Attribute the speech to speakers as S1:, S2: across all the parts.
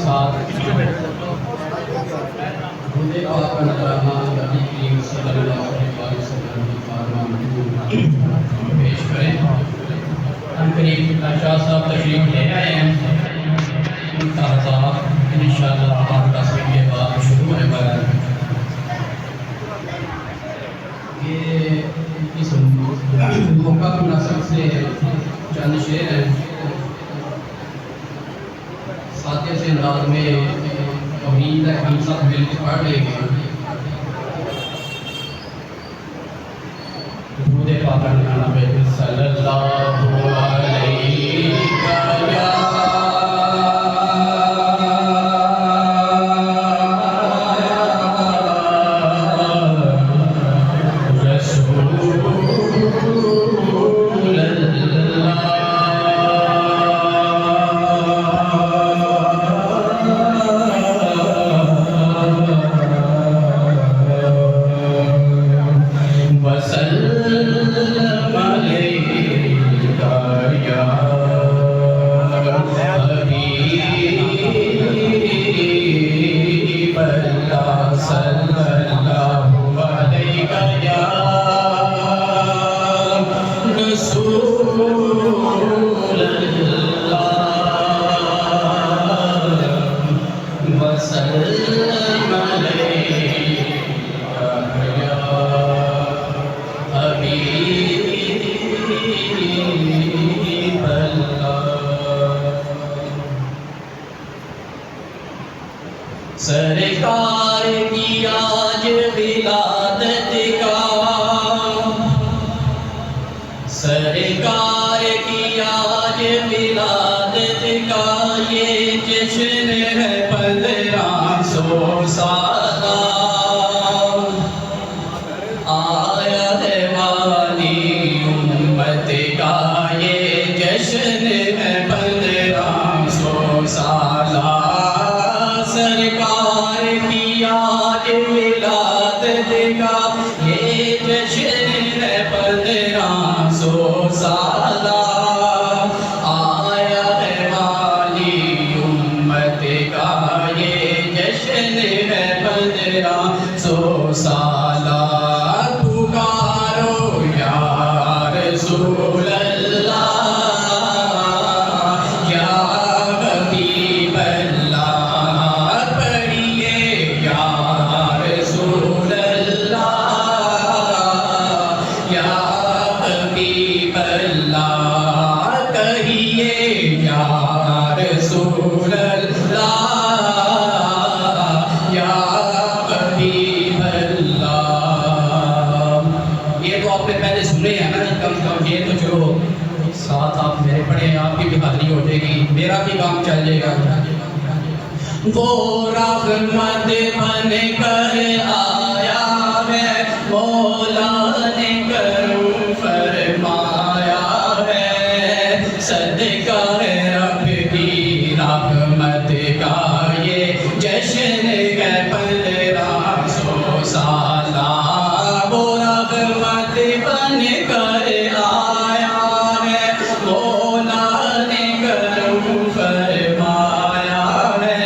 S1: ساتھ خود پاک نظرانہ نبی کریم صلی اللہ علیہ وسلم کی فرمان پیش کریں. ہم قریب شاہ صاحب تشریف لے آئے ہیں. ان کا خطاب انشاءاللہ آپ کا سن کے بعد شروع ہونے والا ہے. یہ اس موقع کی مناسبت سے چند شعر ہیں. ساتھ سے انداز میں امید ہے ہم سب مل کے پڑھ لیں گے. درود پاک نبی صلی اللہ علیہ سرکار کی آج ولادت کا، سرکار کی آج ولادت کا یہ جشن ہے 1500 سالہ. آیا ہے والی امت کا یہ جشن ہے 1500 سالہ. سرکار کی آج ولادت کا یہ جشن ہے 1500 سالہ. آیا ہے والی امت کا یہ جشن ہے 1500 سالہ. پکارو یا رسول اللہ یا حبیب اللہ، پڑھیے یا رسول اللہ یا حبیب اللہ، کہیے یا رسول اللہ یا حبیب اللہ. یہ تو آپ نے پہلے سنے ہیں نا، کم سے کم یہ تو جو ساتھ آپ میرے پڑھے آپ کی بھی حاضری ہو جائے گی، میرا بھی کام چل جائے گا. وہ رحمت بن کر آیا ہے، مولا نے کرم فرمایا ہے. صدقہ ہے رب کی رحمت کا یہ جشن ہے 1500 سالہ. وہ رحمت بن کر آیا ہے، مولا نے کرم فرمایا ہے.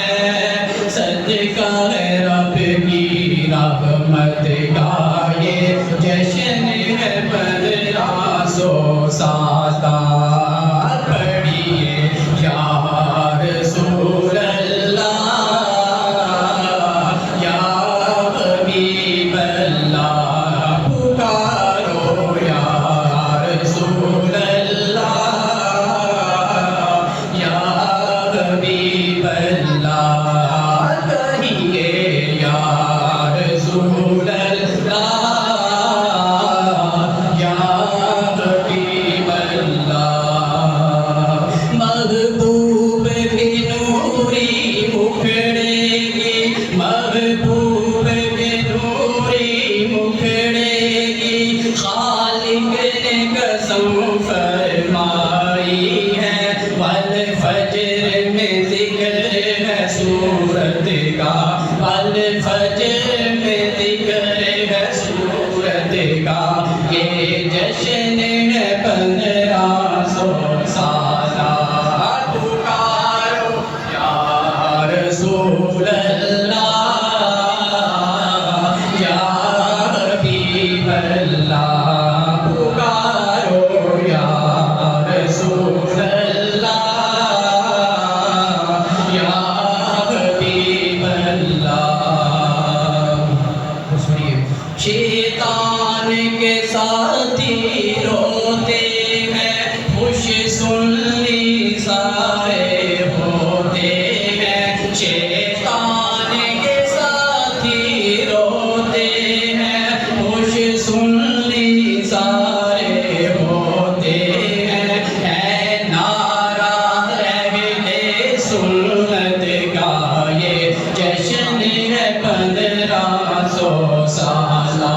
S1: صدقہ ہے رب کی رحمت کا یہ جشن ہے 1500 سالہ. پڑھیے یا رسول اللہ یا حبیب اللہ، پکارو یا رسول اللہ یا حبیب اللہ، کہیے یا رسول اللہ یا حبیب اللہ. محبوب کی نوری مکھڑے گی، محبوب کی نوری مکھڑے گی. خالق نے قسم فرمائی ہے، والفجر میں ذکر ہے سورت کا، والفجر میں ذکر ہے سورت کا. یہ جشن ہے 1500 سالہ. پکارو یا شیطان کے ساتھی روتے ہیں، خوش سنی سارے ہوتے ہیں، اے نعرہ اہل سنت کا یہ جشن ہے 1500 سالہ۔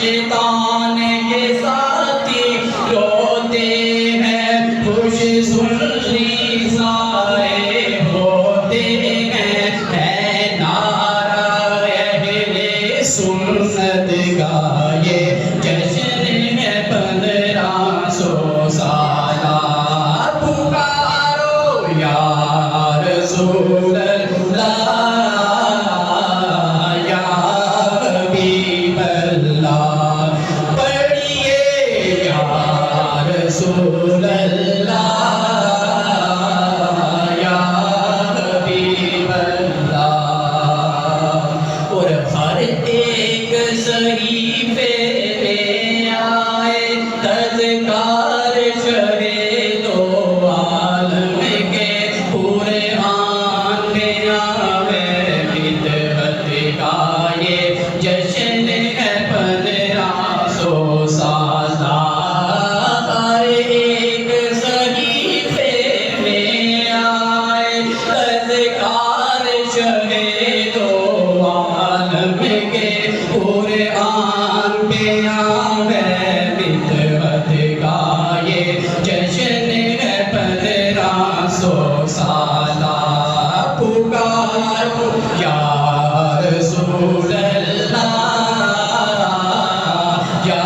S1: شیطان کے ساتھی روتے ہیں، خوش سنی سارے ہوتے ہیں، اے نعرہ اہل سنت کا یہ جشن ہے 1500 سالہ۔ پکارو یا رسول اللہ، یا حبیب اللہ، پڑھیے یا رسول اللہ، یا حبیب اللہ۔ اور ہر ایک صحیفے میں آئے تذکار شہے دو عالم کے، قرآن میں آوے بدعت کا یہ جشن ہے 1500 سالہ۔ ہر ایک صحیفے میں آئے تذکار شہے دو عالم کے، قرآن میں آوے بدعت کا یہ جشن ہے 1500 سالہ۔ پکارو یا رسول اللہ، یا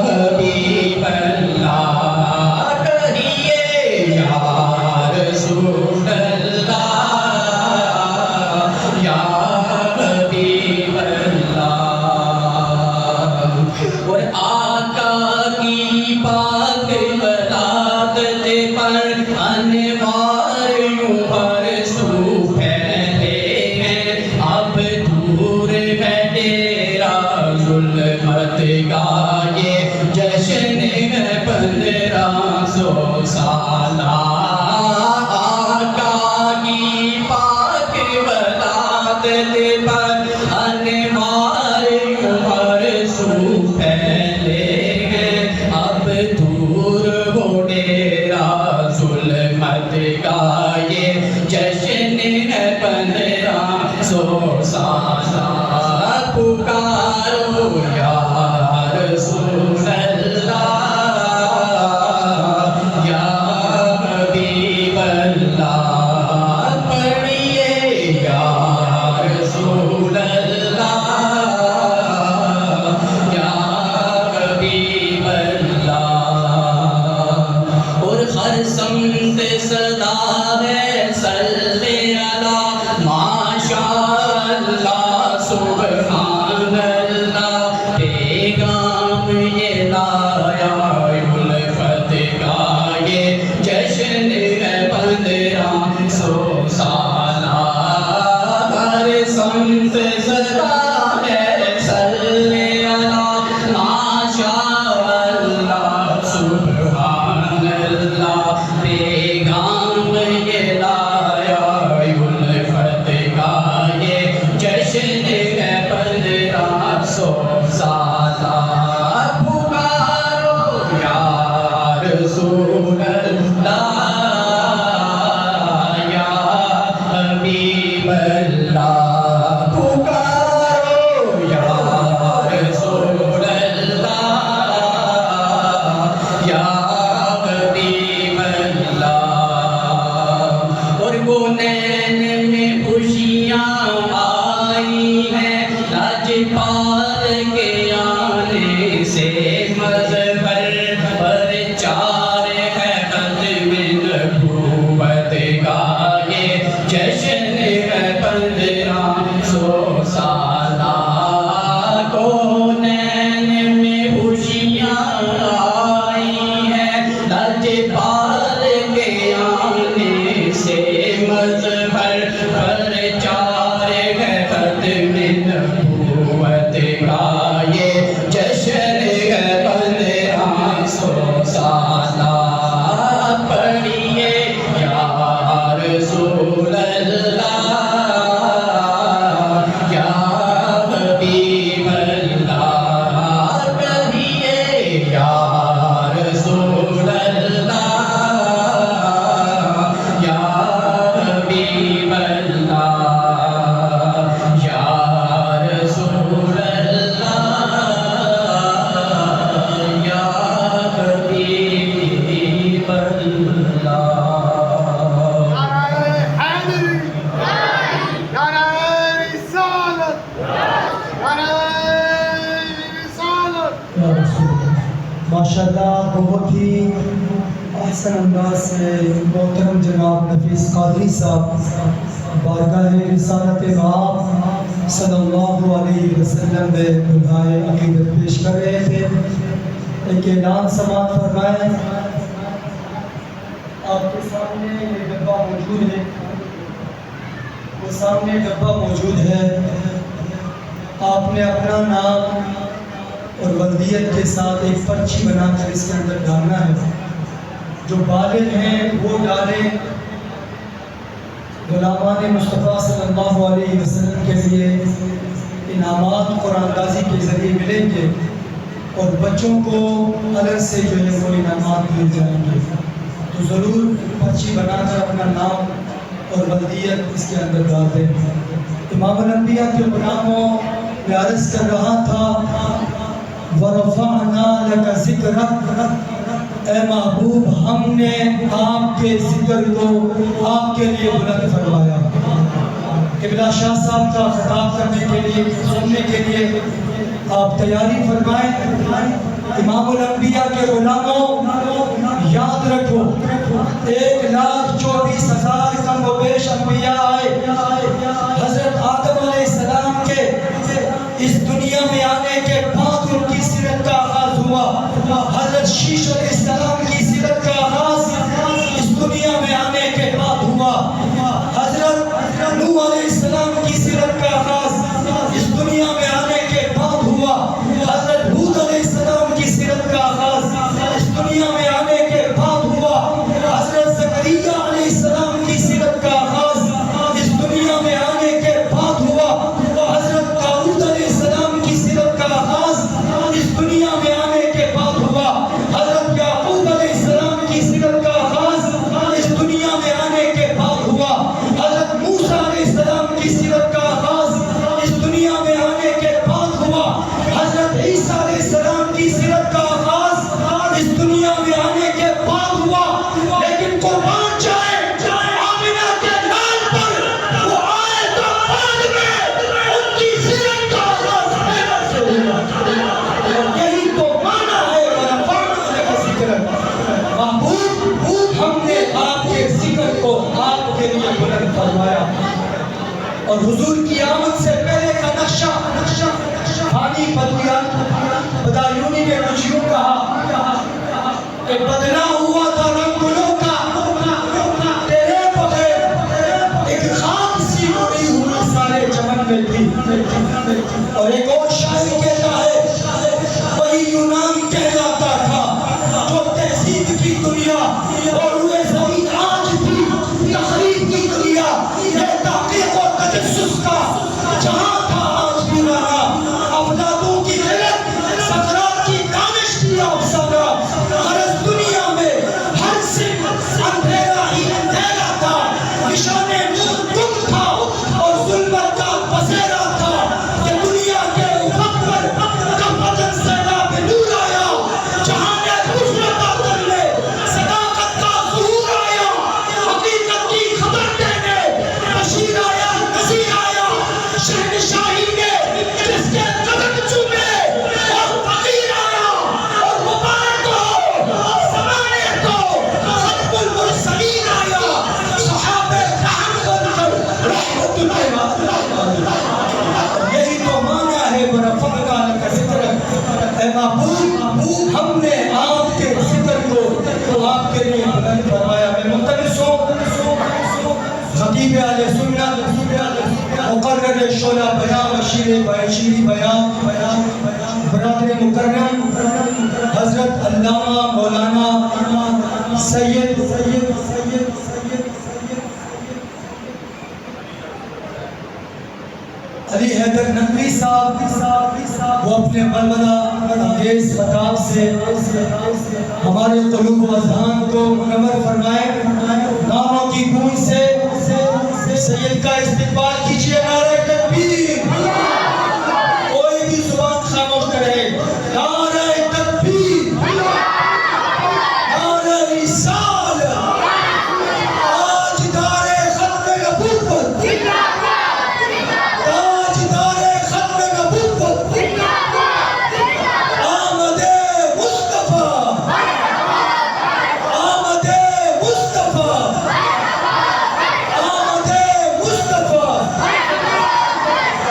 S1: حبیب اللہ، کہیے یا رسول اللہ، یا حبیب اللہ۔ اور آقا کی پاک ولادت پر انوار یوں ہر سو پھیلے ہیں، اب دور ہے ڈیرا ظلمت کا یہ جشن ہے 1500 سالہ۔ آقا کی پاک ولادت پر انوار یوں ہر سو پھیلے ہیں، اب دور ہو ڈیرا ظلمت کا یہ جشن ہے 1500 سالہ۔ پکارو یا رسول اللہ، یا حبیب اللہ، پڑھیے یا رسول اللہ، یا حبیب اللہ۔ اور ہر سمت صدا ہے صلی اللہ، ماشاء اللہ، سبحان اللہ، پیغام یہ لایا الفت کا یہ جشن ہے 1500 سالہ۔ ہر سمت صدا ہے صلی اللہ، ماشاء اللہ، سبحان اللہ، پیغام یہ لایا الفت کا یہ جشن ہے 1500 سالہ۔ پکارو یا رسول اللہ، یا حبیب اللہ، پکارو یا رسول اللہ، یا حبیب اللہ۔ اور وہ نین میں خوشیاں آئی ہیں، لاجپال کے آنے سے مظفر پر چار ہے ختم نبوت کا یہ جشن ہے 1500 سالہ۔ کونین میں خوشیاں آئی ہیں، لاجپال کے آنے سے مظفر
S2: ماشاءاللہ بہت ہی احسن انداز سے محترم جناب نفیس قادری صاحب بارگاہ رسالت باب صلی اللہ علیہ وسلم میں دعائے عقیدت پیش کر رہے تھے. ایک اعلان سماعت فرمائیں. آپ کے سامنے یہ ڈبہ موجود ہے، وہ سامنے ڈبہ موجود ہے. آپ نے اپنا نام اور والدیت کے ساتھ ایک پرچی بنا کر اس کے اندر ڈالنا ہے. جو بالغ ہیں وہ ڈالیں. غلامان مصطفیٰ صلی اللہ علیہ وسلم کے لیے انعامات قرآن دازی کے ذریعے ملیں گے اور بچوں کو الگ سے جو ہے وہ انعامات مل جائیں گے. تو ضرور پرچی بنا کر اپنا نام اور والدیت اس کے اندر ڈال دیں. امام الانبیاء کے غلاموں میں عرض کر رہا تھا وَرَفَعْنَا لَكَ ذِكْرَكَ، اے محبوب ہم نے آپ کے ذکر کو آپ کے لیے بلند فرمایا. قبلہ شاہ صاحب کا خطاب کرنے کے لیے سننے کے لیے آپ تیاری فرمائیں. امام الانبیاء کے غلاموں یاد رکھو 1,24,000 کم و بیش انبیاء آئے. حضرت آدم علیہ السلام کے اس دنیا میں آنے کے بعد ان کی سیرت کا آغاز ہوا. حضرت شیش علیہ السلام کی سیرت کا آغاز اس دنیا میں آنے کے بعد ہوا. حضرت نوح علیہ السلام کی سیرت کا آغاز اس دنیا میں آنے کے بعد ہوا. حضرت ہود علیہ السلام کی سیرت کا آغاز اس دنیا میں آنے کے بعد ہوا. حضرت زکریا علیہ السلام کی سیرت کا آغاز اس دنیا میں آنے کے بعد ہوا. حضرت داؤد علیہ السلام کی سیرت کا آغاز اس دنیا میں آنے کے بعد ہوا. حضرت یعقوب علیہ السلام کی سیرت کا آغاز اس دنیا میں آنے کے بعد ہوا. حضرت موسیٰ علیہ السلام کی سیرت کا آغاز اس دنیا میں آنے کے بعد ہوا. حضرت عیسیٰ علیہ السلام کی سیرت کا آغاز اس دنیا میں آنے کے بعد ہوا. لیکن قربان جائے آمنہ کے لال پر وہ آئے تو بعد میں ان کی سیرت کا آغاز پہلے سے ہوا. یہی تو معنی ہے ورفعنا لک ذکرک. محبوب ہم نے آپ کے ذکر کو آپ کے لیے بلند فرمایا. اور حضور کی آمد سے پہلے کا نقشہ فانی بدایونی نے کچھ یوں کہا کہ بدلا ہوا تھا رنگلوں کا تیرے بغیر ایک خاک سی اڑی ہوئی سارے چمن میں تھی. اور ایک اور شاعر کہتا ہے وہی یونان کہلاتا تھا جو تہذیب کی دنیا اور ہوئے زمین آج بھی تخریب کی دنیا یہ تحقیق و تجسس کا جہاں تھا آج بھی رہا. افلاطون کی غلط سقراط کی دانش کی افسانہ غرض دنیا میں ہر صنف اندھیرا ہی اندھیرا تھا. نشان نور تم تھا اور ظلمت کا بسیرا تھا کہ دنیا کے افق پر کم بدن سیلاب نور آیا. جہاں نے قدرت آدم میں صداقت کا ظہور آیا. حقیقت کی خبر دینے بشیر آیا نذیر آیا. شہنشاہی نے جس کے قدم چومے اور فقیر آیا. اور مبارک ہو زمانے کو ختم المرسلین آیا. صحابہ رحم بن کر رحمت للعالمین. یہی تو معنی ہے ورفعنا لک ذکرک. اے محبوب ہم نے آپ کے ذکر کو آپ کے لیے بلند فرمایا. میں ملتمس ہوں خطیب اہل سنت مقرر شعلہ بیان بشیر بیان برادر مکرم حضرت علامہ مولانا سید علی حیدر نقوی صاحب وہ اپنے بلبلہ انگیز خطاب سے ہمارے قلوب و اذہان کو منور فرمائے. ناموں کی گونج سے سید کا استقبال کیجیے. نعرہ تکبیر. کوئی بھی زبان خاموش کرے. نعرہ تکبیر. نعرہ رسالہ. تاجدار ختم نبوت. تاجدار ختم نبوت. آمد مصطفیٰ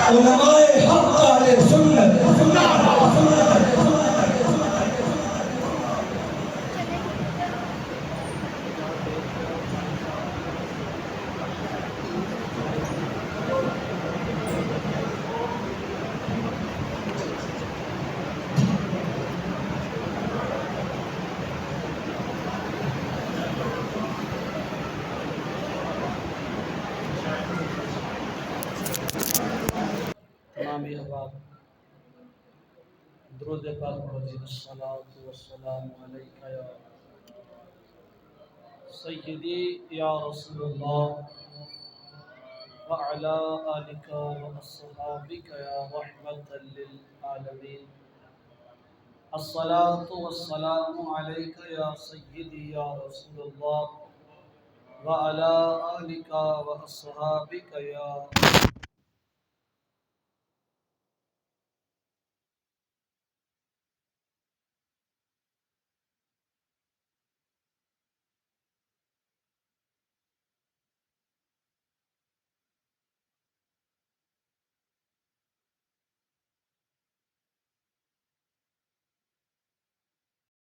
S2: علماء حق اہل سنت
S3: تمام احباب درود پاک پڑھیں الصلاۃ والسلام علیک یا سیدی یا رسول اللہ وعلی آلک واصحابک یا رحمۃ للعالمین الصلاۃ والسلام علیک یا سیدی یا رسول اللہ وعلی آلک واصحابک یا